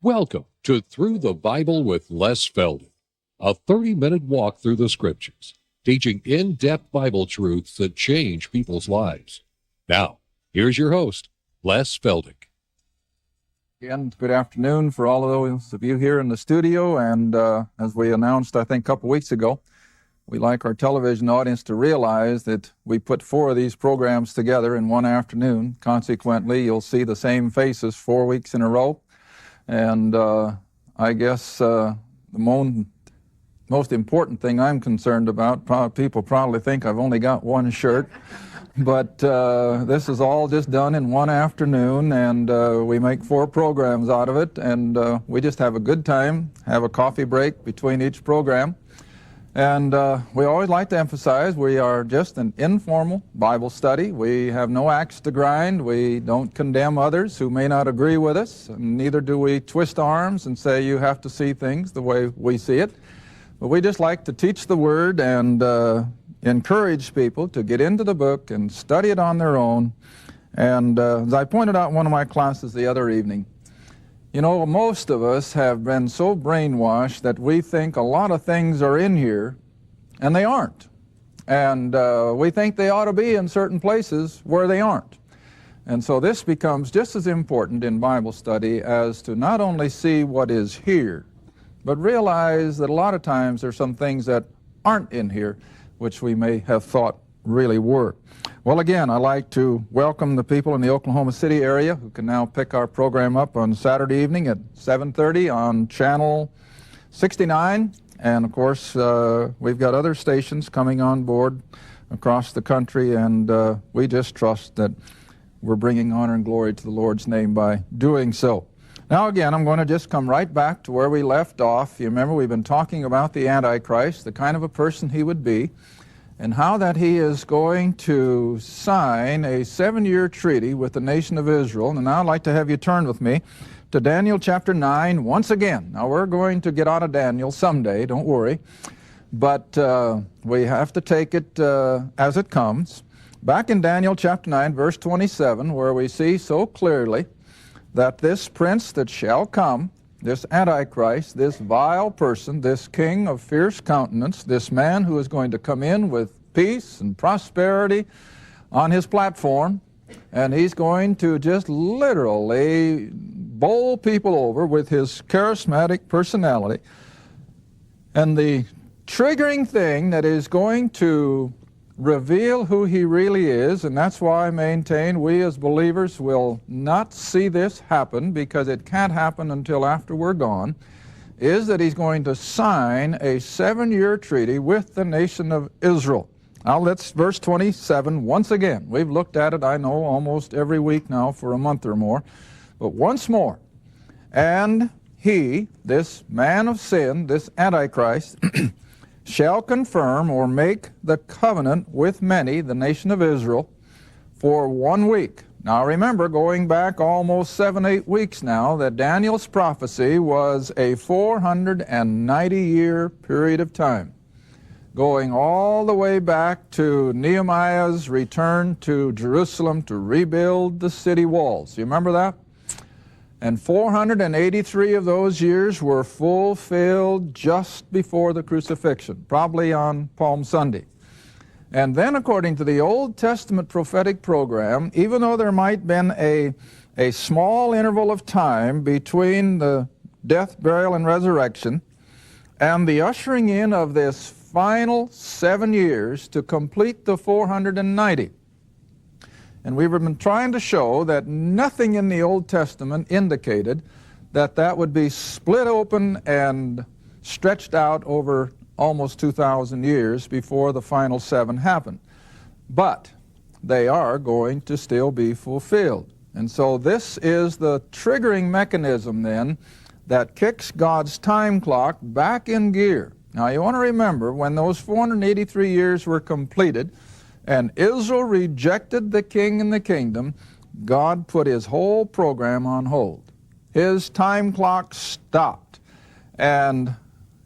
Welcome to Through the Bible with Les Feldick, a 30-minute walk through the Scriptures, teaching in-depth Bible truths that change people's lives. Now, here's your host, Les Feldick. Again, good afternoon for all of those of you here in the studio, and as we announced, I think, a couple weeks ago, we like our television audience to realize that we put 4 of these programs together in one afternoon. Consequently, you'll see the same faces 4 weeks in a row. And I guess the most important thing I'm concerned about, people probably think I've only got one shirt, but this is all just done in one afternoon, and we make 4 programs out of it, and we just have a good time, have a coffee break between each program. And we always like to emphasize we are just an informal Bible study. We have no axe to grind. We don't condemn others who may not agree with us. And neither do we twist arms and say you have to see things the way we see it. But we just like to teach the Word and encourage people to get into the book and study it on their own. And as I pointed out in one of my classes the other evening, you know, most of us have been so brainwashed that we think a lot of things are in here, and they aren't. And we think they ought to be in certain places where they aren't. And so this becomes just as important in Bible study as to not only see what is here, but realize that a lot of times there's some things that aren't in here, which we may have thought really were. Well, again, I'd like to welcome the people in the Oklahoma City area who can now pick our program up on Saturday evening at 7:30 on Channel 69. And, of course, we've got other stations coming on board across the country, and we just trust that we're bringing honor and glory to the Lord's name by doing so. Now, again, I'm going to just come right back to where we left off. You remember we've been talking about the Antichrist, the kind of a person he would be, and how that he is going to sign a 7-year treaty with the nation of Israel. And now I'd like to have you turn with me to Daniel chapter 9 once again. Now we're going to get out of Daniel someday, don't worry, but we have to take it as it comes. Back in Daniel chapter 9, verse 27, where we see so clearly that this prince that shall come, this Antichrist, this vile person, this king of fierce countenance, this man who is going to come in with peace and prosperity on his platform, and he's going to just literally bowl people over with his charismatic personality. And the triggering thing that is going to reveal who he really is, and that's why I maintain we as believers will not see this happen, because it can't happen until after we're gone, is that he's going to sign a 7-year treaty with the nation of Israel. Now let's verse 27 once again. We've looked at it, I know, almost every week now for a month or more, but once more. And he, this man of sin, this Antichrist, shall confirm or make the covenant with many, the nation of Israel, for 1 week. Now remember, going back almost 7-8 weeks now, that Daniel's prophecy was a 490-year period of time, going all the way back to Nehemiah's return to Jerusalem to rebuild the city walls. You remember that? And 483 of those years were fulfilled just before the crucifixion, probably on Palm Sunday. And then, according to the Old Testament prophetic program, even though there might have been a small interval of time between the death, burial, and resurrection and the ushering in of this final 7 years to complete the 490, and we've been trying to show that nothing in the Old Testament indicated that that would be split open and stretched out over almost 2,000 years before the final 7 happened. But they are going to still be fulfilled. And so this is the triggering mechanism then that kicks God's time clock back in gear. Now you want to remember, when those 483 years were completed, and Israel rejected the king and the kingdom, God put his whole program on hold. His time clock stopped, and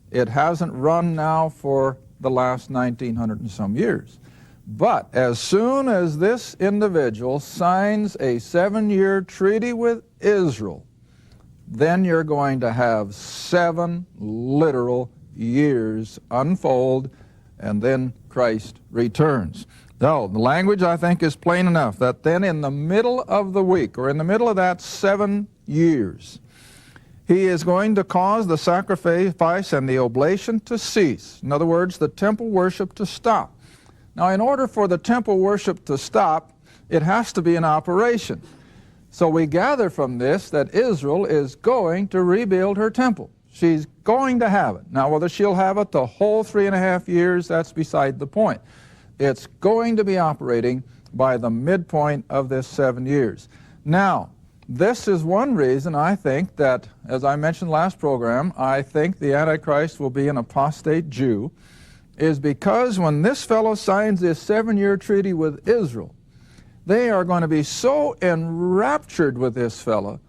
it hasn't run now for the last 1900 and some years. But as soon as this individual signs a 7-year treaty with Israel, then you're going to have 7 literal years unfold, and then Christ returns. So the language, I think, is plain enough, that then in the middle of the week, or in the middle of that 7 years, he is going to cause the sacrifice and the oblation to cease. In other words, the temple worship to stop. Now, in order for the temple worship to stop, it has to be in operation. So we gather from this that Israel is going to rebuild her temple. She's going to have it. Now, whether she'll have it the whole 3.5 years, that's beside the point. It's going to be operating by the midpoint of this 7 years. Now, this is one reason I think that, as I mentioned last program, I think the Antichrist will be an apostate Jew, is because when this fellow signs this 7-year treaty with Israel, they are going to be so enraptured with this fellow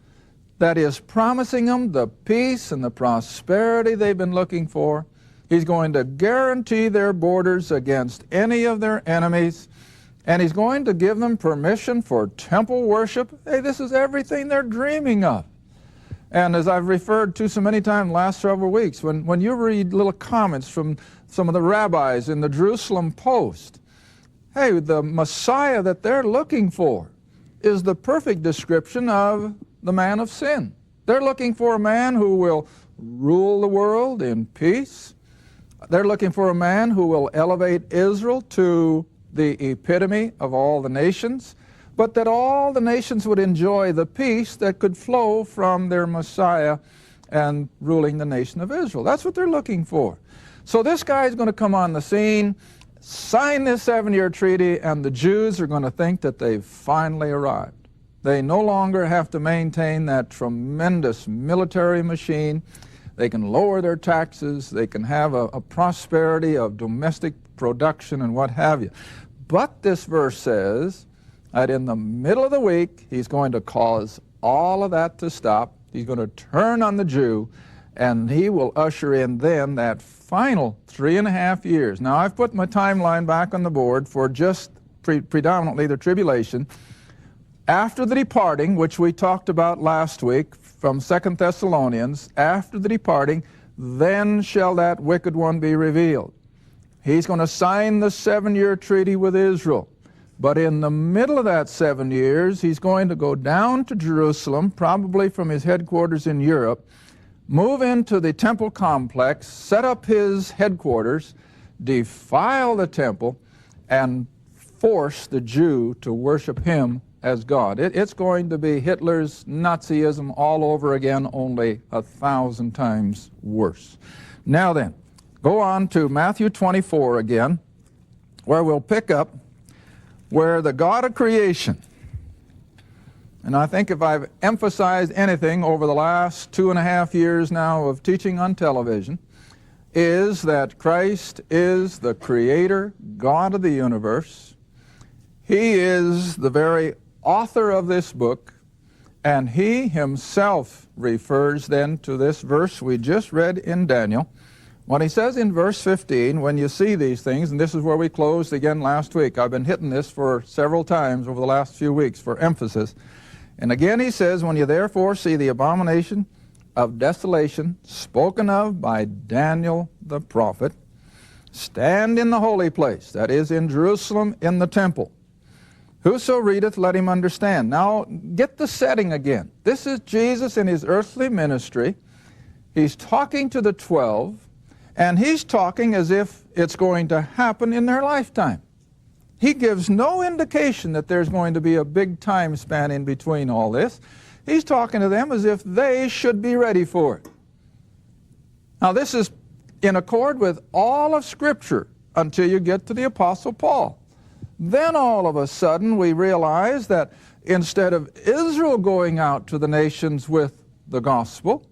that is promising them the peace and the prosperity they've been looking for. He's going to guarantee their borders against any of their enemies, and he's going to give them permission for temple worship. Hey, this is everything they're dreaming of. And as I've referred to so many times in the last several weeks, when you read little comments from some of the rabbis in the Jerusalem Post, hey, the Messiah that they're looking for is the perfect description of the man of sin. They're looking for a man who will rule the world in peace. They're looking for a man who will elevate Israel to the epitome of all the nations, but that all the nations would enjoy the peace that could flow from their Messiah and ruling the nation of Israel. That's what they're looking for. So this guy is going to come on the scene, sign this 7-year treaty, and the Jews are going to think that they've finally arrived. They no longer have to maintain that tremendous military machine. They can lower their taxes. They can have a prosperity of domestic production and what have you. But this verse says that in the middle of the week, he's going to cause all of that to stop. He's going to turn on the Jew, and he will usher in then that final 3.5 years. Now, I've put my timeline back on the board for just predominantly the tribulation. After the departing, which we talked about last week from 2 Thessalonians, after the departing, then shall that wicked one be revealed. He's going to sign the 7-year treaty with Israel. But in the middle of that 7 years, he's going to go down to Jerusalem, probably from his headquarters in Europe, move into the temple complex, set up his headquarters, defile the temple, and force the Jew to worship him as God. It's going to be Hitler's Nazism all over again, only 1,000 times worse. Now then, go on to Matthew 24 again, where we'll pick up where the God of creation, and I think if I've emphasized anything over the last 2.5 years now of teaching on television, is that Christ is the creator, God of the universe. He is the very author of this book, and he himself refers then to this verse we just read in Daniel, when he says in verse 15, when you see these things, and this is where we closed again last week. I've been hitting this for several times over the last few weeks for emphasis. And again he says, when you therefore see the abomination of desolation spoken of by Daniel the prophet, stand in the holy place, that is in Jerusalem in the temple. Whoso readeth, let him understand. Now, get the setting again. This is Jesus in his earthly ministry. He's talking to the 12, and he's talking as if it's going to happen in their lifetime. He gives no indication that there's going to be a big time span in between all this. He's talking to them as if they should be ready for it. Now, this is in accord with all of Scripture until you get to the Apostle Paul. Then all of a sudden we realize that instead of Israel going out to the nations with the gospel,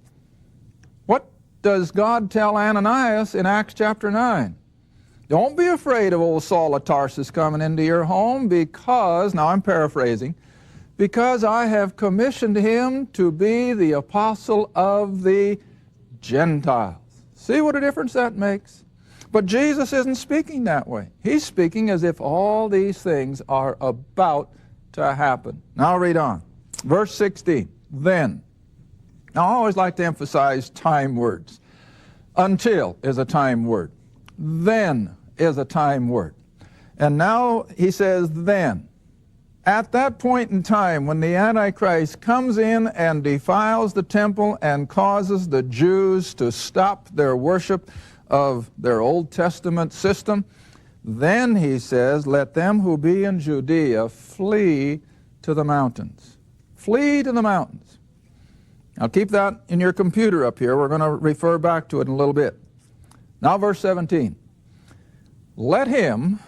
what does God tell Ananias in Acts chapter 9? Don't be afraid of old Saul of Tarsus coming into your home because, now I'm paraphrasing, because I have commissioned him to be the apostle of the Gentiles. See what a difference that makes? But Jesus isn't speaking that way. He's speaking as if all these things are about to happen. Now read on. Verse 16. Then. Now, I always like to emphasize time words. Until is a time word. Then is a time word. And now he says then. At that point in time when the Antichrist comes in and defiles the temple and causes the Jews to stop their worship of their Old Testament system, then he says, let them who be in Judea flee to the mountains. Flee to the mountains. Now keep that in your computer up here. We're going to refer back to it in a little bit. Now verse 17. Let him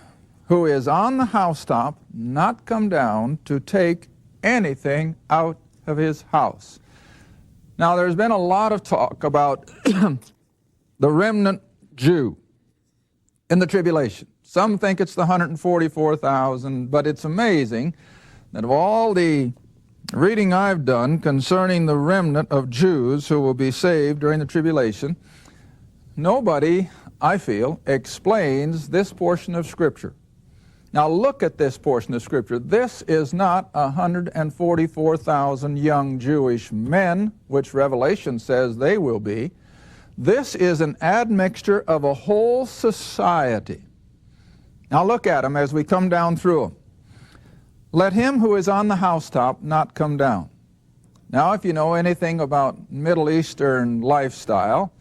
who is on the housetop not come down to take anything out of his house. Now there's been a lot of talk about the remnant Jew in the tribulation. Some think it's the 144,000, but it's amazing that of all the reading I've done concerning the remnant of Jews who will be saved during the tribulation, nobody, I feel, explains this portion of Scripture. Now look at this portion of Scripture. This is not 144,000 young Jewish men, which Revelation says they will be. This is an admixture of a whole society. Now look at them as we come down through them. Let him who is on the housetop not come down. Now if you know anything about Middle Eastern lifestyle,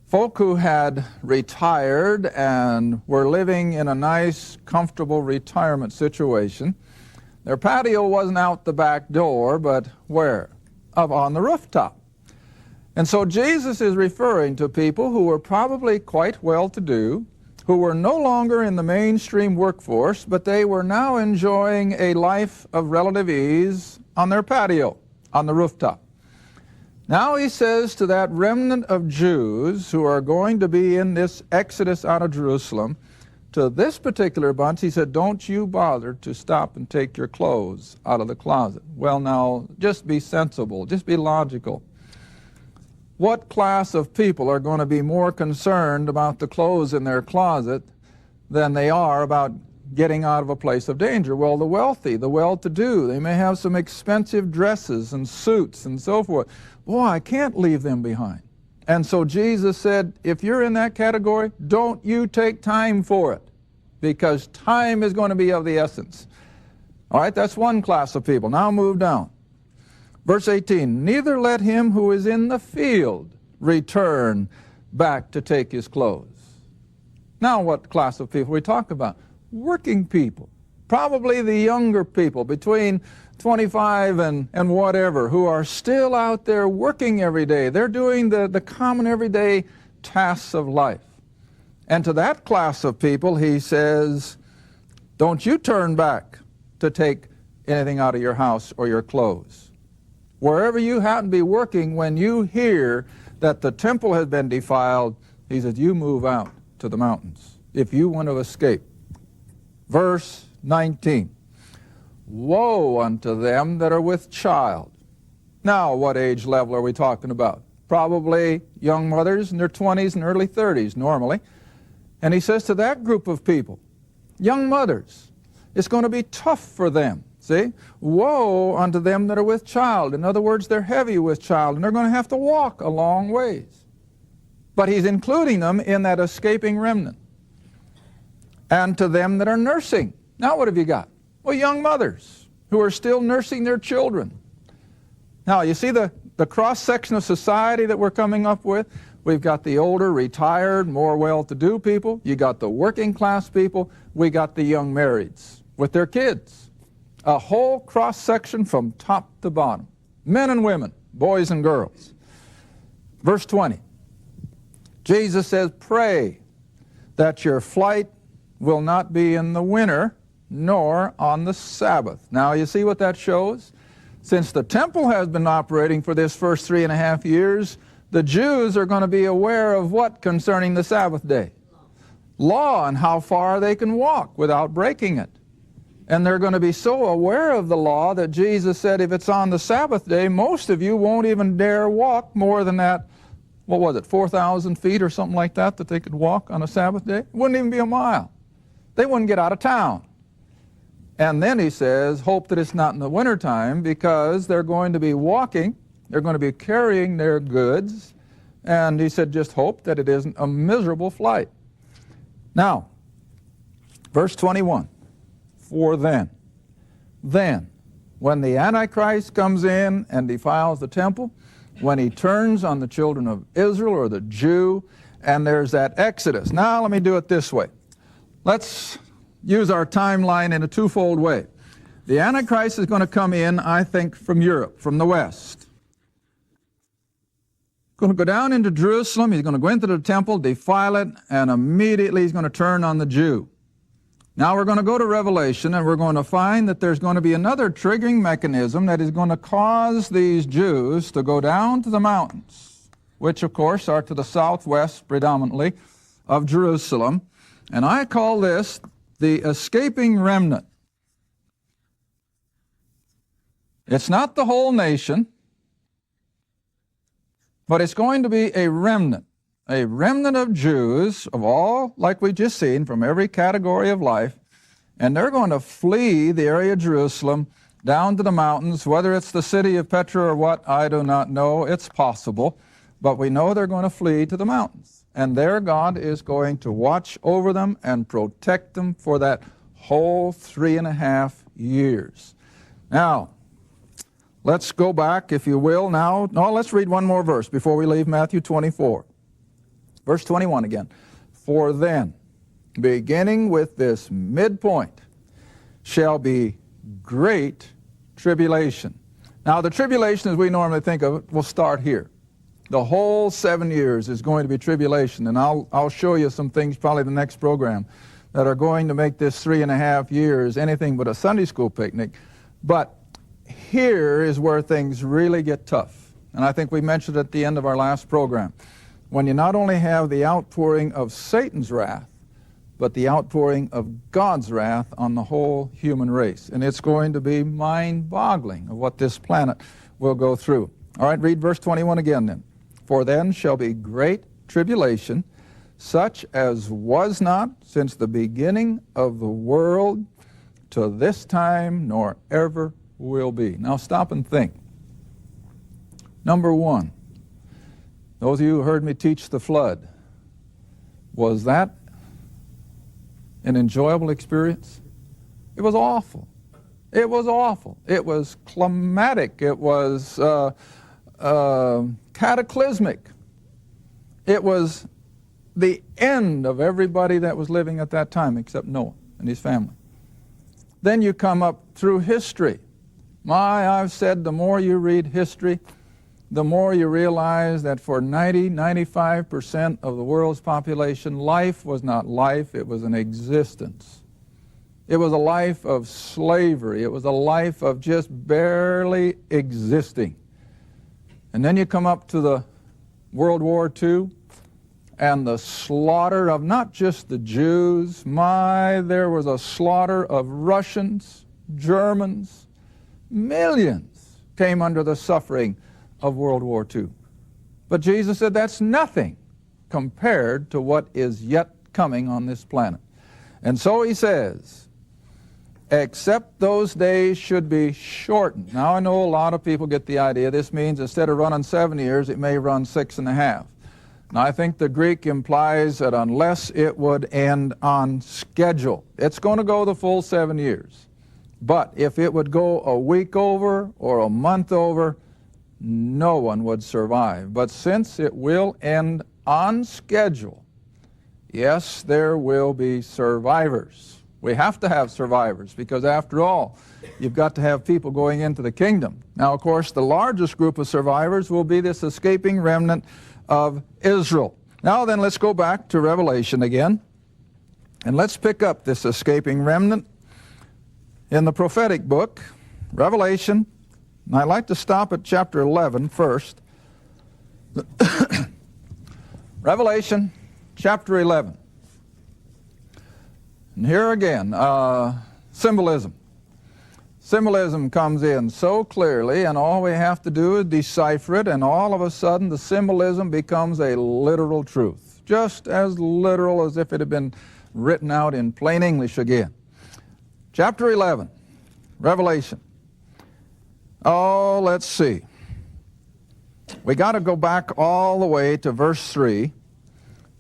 folk who had retired and were living in a nice, comfortable retirement situation, their patio wasn't out the back door, but where? Up on the rooftop. And so Jesus is referring to people who were probably quite well-to-do, who were no longer in the mainstream workforce, but they were now enjoying a life of relative ease on their patio, on the rooftop. Now he says to that remnant of Jews who are going to be in this exodus out of Jerusalem, to this particular bunch, he said, don't you bother to stop and take your clothes out of the closet. Well, now, just be sensible, just be logical. What class of people are going to be more concerned about the clothes in their closet than they are about getting out of a place of danger? Well, the wealthy, the well-to-do, they may have some expensive dresses and suits and so forth. Boy, I can't leave them behind. And so Jesus said, if you're in that category, don't you take time for it, because time is going to be of the essence. All right, that's one class of people. Now move down. Verse 18, neither let him who is in the field return back to take his clothes. Now what class of people we talk about? Working people, probably the younger people between 25 and whatever, who are still out there working every day. They're doing the common everyday tasks of life. And to that class of people, he says, don't you turn back to take anything out of your house or your clothes. Wherever you happen to be working, when you hear that the temple has been defiled, he says, you move out to the mountains if you want to escape. Verse 19, woe unto them that are with child. Now, what age level are we talking about? Probably young mothers in their 20s and early 30s normally. And he says to that group of people, young mothers, it's going to be tough for them. See? Woe unto them that are with child. In other words, they're heavy with child, and they're going to have to walk a long ways. But he's including them in that escaping remnant. And to them that are nursing. Now what have you got? Well, young mothers who are still nursing their children. Now, you see the cross-section of society that we're coming up with? We've got the older, retired, more well-to-do people. You got the working-class people. We got the young marrieds with their kids. A whole cross-section from top to bottom. Men and women, boys and girls. Verse 20. Jesus says, pray that your flight will not be in the winter, nor on the Sabbath. Now, you see what that shows? Since the temple has been operating for this first 3.5 years, the Jews are going to be aware of what concerning the Sabbath day? Law, and how far they can walk without breaking it. And they're going to be so aware of the law that Jesus said if it's on the Sabbath day, most of you won't even dare walk more than that, what was it, 4,000 feet or something like that they could walk on a Sabbath day? It wouldn't even be a mile. They wouldn't get out of town. And then he says, hope that it's not in the wintertime, because they're going to be walking They're going to be carrying their goods. And he said, just hope that it isn't a miserable flight. Now, verse 21, for then, when the Antichrist comes in and defiles the temple, when he turns on the children of Israel or the Jew, and there's that Exodus. Now, let me do it this way. Let's use our timeline in a twofold way. The Antichrist is going to come in, I think, from Europe, from the West. Going to go down into Jerusalem, he's going to go into the temple, defile it, and immediately he's going to turn on the Jew. Now we're going to go to Revelation, and we're going to find that there's going to be another triggering mechanism that is going to cause these Jews to go down to the mountains, which of course are to the southwest predominantly of Jerusalem. And I call this the Escaping Remnant. It's not the whole nation, but it's going to be a remnant of Jews of all, like we just seen, from every category of life, and they're going to flee the area of Jerusalem down to the mountains. Whether it's the city of Petra or what, I do not know. It's possible, but we know they're going to flee to the mountains, and there God is going to watch over them and protect them for that whole 3.5 years. Now, let's go back, if you will, now. No, let's read one more verse before we leave Matthew 24. Verse 21 again. For then, beginning with this midpoint, shall be great tribulation. Now, the tribulation as we normally think of it will start here. The whole 7 years is going to be tribulation, and I'll show you some things probably the next program that are going to make this 3.5 years anything but a Sunday school picnic. But here is where things really get tough. And I think we mentioned at the end of our last program, when you not only have the outpouring of Satan's wrath, but the outpouring of God's wrath on the whole human race. And it's going to be mind-boggling of what this planet will go through. All right, read verse 21 again then. For then shall be great tribulation, such as was not since the beginning of the world to this time, nor ever will be. Now stop and think. Number one, those of you who heard me teach the flood, was that an enjoyable experience? It was awful. It was awful. It was climatic. It was cataclysmic. It was the end of everybody that was living at that time except Noah and his family. Then you come up through history. I've said the more you read history, the more you realize that for 95% of the world's population, life was not life, it was an existence. It was a life of slavery. It was a life of just barely existing. And then you come up to the World War II and the slaughter of not just the Jews. There was a slaughter of Russians, Germans. Millions came under the suffering of World War II. But Jesus said that's nothing compared to what is yet coming on this planet. And so he says, except those days should be shortened. Now I know a lot of people get the idea this means instead of running 7 years, it may run 6.5. Now I think the Greek implies that unless it would end on schedule, it's going to go the full 7 years. But if it would go a week over or a month over, no one would survive. But since it will end on schedule, yes, there will be survivors. We have to have survivors because after all, you've got to have people going into the kingdom. Now, of course, the largest group of survivors will be this escaping remnant of Israel. Now then, let's go back to Revelation again, and let's pick up this escaping remnant in the prophetic book, Revelation. And I'd like to stop at chapter 11 first. Revelation chapter 11. And here again, symbolism. Symbolism comes in so clearly, and all we have to do is decipher it, and all of a sudden the symbolism becomes a literal truth, just as literal as if it had been written out in plain English again. Chapter 11, Revelation. Oh, let's see. We got to go back all the way to verse 3,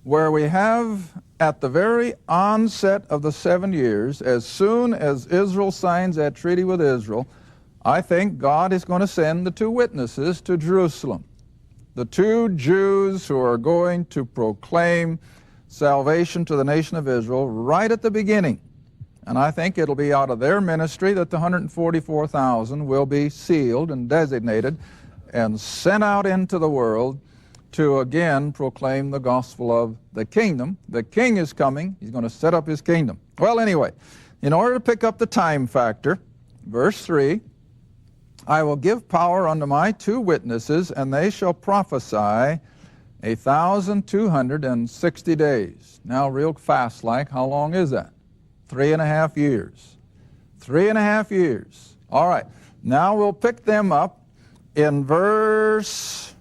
where we have at the very onset of the 7 years, as soon as Israel signs that treaty with Israel, I think God is going to send the two witnesses to Jerusalem. The two Jews who are going to proclaim salvation to the nation of Israel right at the beginning. And I think it'll be out of their ministry that the 144,000 will be sealed and designated and sent out into the world to again proclaim the gospel of the kingdom. The king is coming. He's going to set up his kingdom. Well, anyway, in order to pick up the time factor, verse 3, I will give power unto my two witnesses, and they shall prophesy 1,260 days. Now, real fast like, how long is that? 3.5 years. 3.5 years. All right. Now we'll pick them up in verse,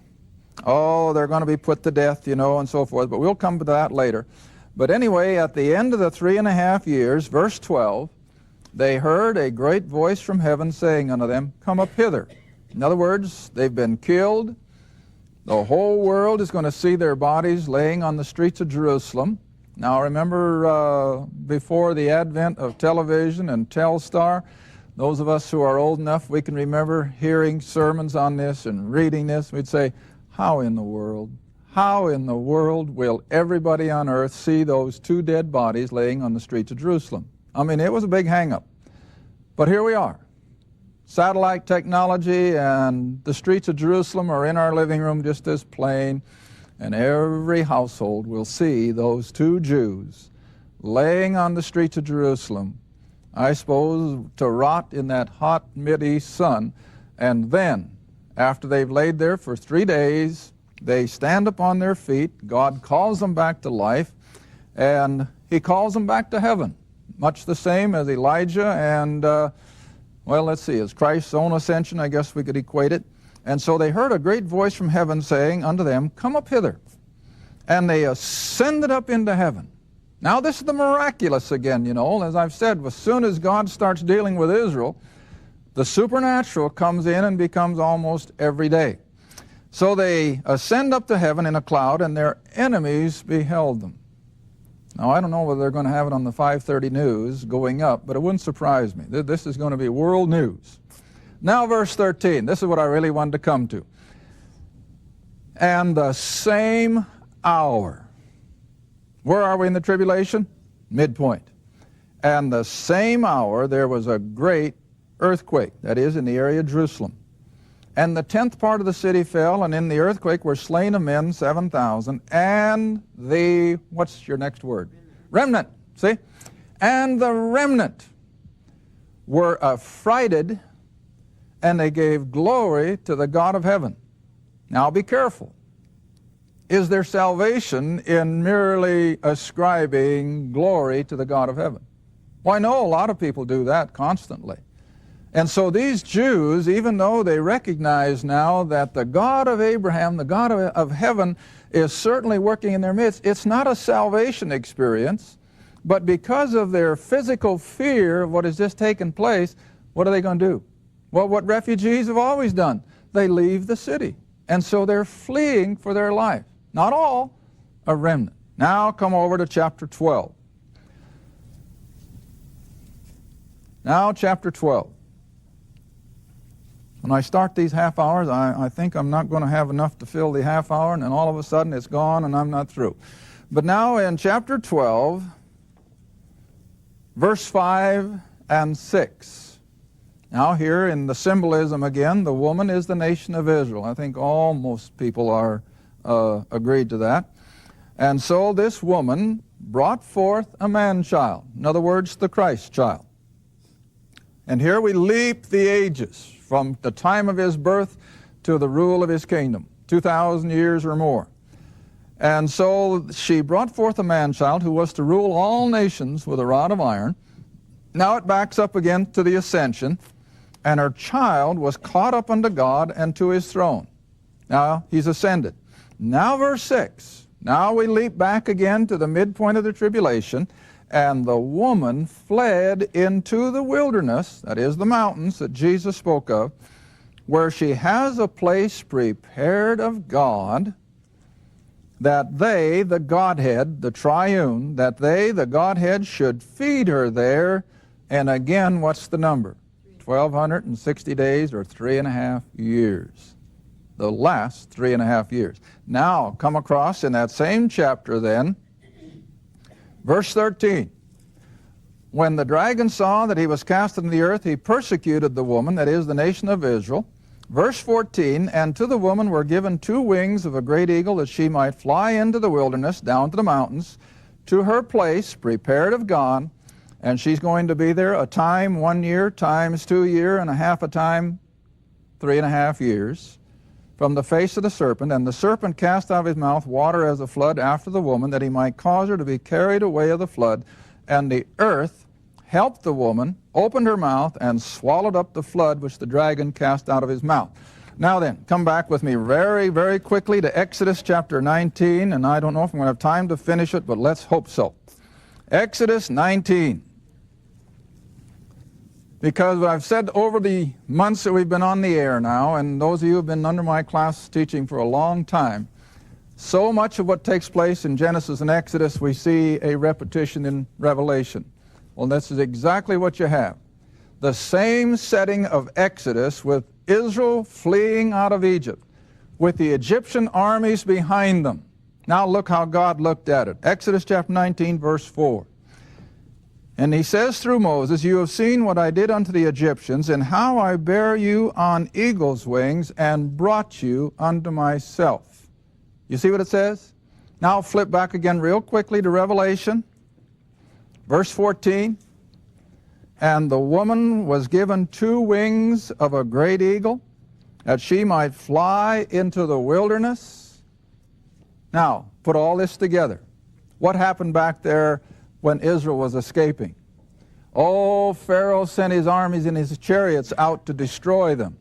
they're going to be put to death, and so forth, but we'll come to that later. But anyway, at the end of the 3.5 years, verse 12, they heard a great voice from heaven saying unto them, Come up hither. In other words, they've been killed. The whole world is going to see their bodies laying on the streets of Jerusalem. Now remember, before the advent of television and Telstar, those of us who are old enough, we can remember hearing sermons on this and reading this. We'd say, how in the world will everybody on earth see those two dead bodies laying on the streets of Jerusalem? I mean, it was a big hang-up. But here we are. Satellite technology, and the streets of Jerusalem are in our living room just as plain, and every household will see those two Jews laying on the streets of Jerusalem, I suppose, to rot in that hot Mideast sun. And then, after they've laid there for 3 days, they stand up on their feet. God calls them back to life, and he calls them back to heaven, much the same as Elijah and, as Christ's own ascension, I guess we could equate it. And so they heard a great voice from heaven saying unto them, Come up hither. And they ascended up into heaven. Now this is the miraculous again, As I've said, as soon as God starts dealing with Israel, the supernatural comes in and becomes almost every day. So they ascend up to heaven in a cloud, and their enemies beheld them. Now, I don't know whether they're going to have it on the 5:30 news going up, but it wouldn't surprise me. This is going to be world news. Now, verse 13. This is what I really wanted to come to. And the same hour. Where are we in the tribulation? Midpoint. And the same hour there was a great earthquake, that is, in the area of Jerusalem. And the 10th part of the city fell, and in the earthquake were slain of men 7,000, and the, what's your next word? Remnant. See? And the remnant were affrighted, and they gave glory to the God of heaven. Now be careful. Is there salvation in merely ascribing glory to the God of heaven? Well, I know a lot of people do that constantly. And so these Jews, even though they recognize now that the God of Abraham, the God of heaven, is certainly working in their midst, it's not a salvation experience, but because of their physical fear of what has just taken place, what are they going to do? Well, what refugees have always done. They leave the city. And so they're fleeing for their life. Not all, a remnant. Now come over to chapter 12. Now chapter 12. When I start these half hours, I think I'm not going to have enough to fill the half hour, and then all of a sudden it's gone and I'm not through. But now in chapter 12, verse 5 and 6. Now here in the symbolism again, the woman is the nation of Israel. I think most people are agreed to that. And so this woman brought forth a man-child. In other words, the Christ child. And here we leap the ages from the time of his birth to the rule of his kingdom, 2,000 years or more. And so she brought forth a man-child who was to rule all nations with a rod of iron. Now it backs up again to the ascension, and her child was caught up unto God and to his throne. Now he's ascended. Now verse 6. Now we leap back again to the midpoint of the tribulation, and the woman fled into the wilderness, that is the mountains that Jesus spoke of, where she has a place prepared of God, that they, the Godhead, the triune, that they, the Godhead, should feed her there. And again, what's the number? 1,260 days, or 3.5 years. The last 3.5 years. Now, come across in that same chapter then, verse 13. When the dragon saw that he was cast into the earth, he persecuted the woman, that is, the nation of Israel. Verse 14, and to the woman were given 2 wings of a great eagle, that she might fly into the wilderness, down to the mountains, to her place prepared of God. And she's going to be there a time, 1 year, times 2 years, and a half a time, 3.5 years, from the face of the serpent. And the serpent cast out of his mouth water as a flood after the woman, that he might cause her to be carried away of the flood. And the earth helped the woman, opened her mouth, and swallowed up the flood which the dragon cast out of his mouth. Now then, come back with me very, very quickly to Exodus chapter 19, and I don't know if I'm going to have time to finish it, but let's hope so. Exodus 19. Because I've said over the months that we've been on the air now, and those of you who have been under my class teaching for a long time, so much of what takes place in Genesis and Exodus, we see a repetition in Revelation. Well, this is exactly what you have. The same setting of Exodus, with Israel fleeing out of Egypt, with the Egyptian armies behind them. Now look how God looked at it. Exodus chapter 19, verse 4. And he says through Moses, you have seen what I did unto the Egyptians, and how I bare you on eagle's wings, and brought you unto myself. You see what it says? Now flip back again real quickly to Revelation. Verse 14. And the woman was given 2 wings of a great eagle, that she might fly into the wilderness. Now, put all this together. What happened back there when Israel was escaping? Oh, Pharaoh sent his armies and his chariots out to destroy them.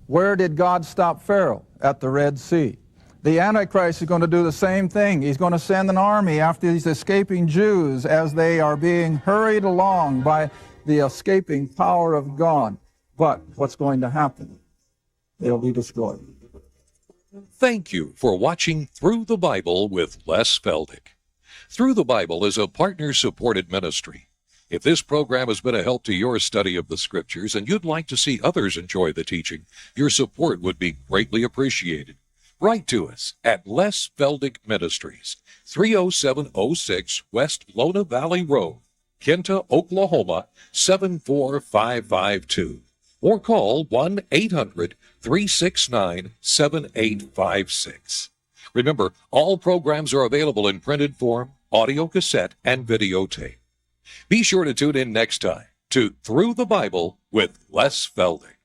Where did God stop Pharaoh? At the Red Sea. The Antichrist is going to do the same thing. He's going to send an army after these escaping Jews as they are being hurried along by the escaping power of God. But what's going to happen? They'll be destroyed. Thank you for watching Through the Bible with Les Feldick. Through the Bible is a partner-supported ministry. If this program has been a help to your study of the Scriptures and you'd like to see others enjoy the teaching, your support would be greatly appreciated. Write to us at Les Feldick Ministries, 30706 West Lona Valley Road, Kinta, Oklahoma, 74552. Or call 1-800-369-7856. Remember, all programs are available in printed form, audio cassette, and videotape. Be sure to tune in next time to Through the Bible with Les Feldick.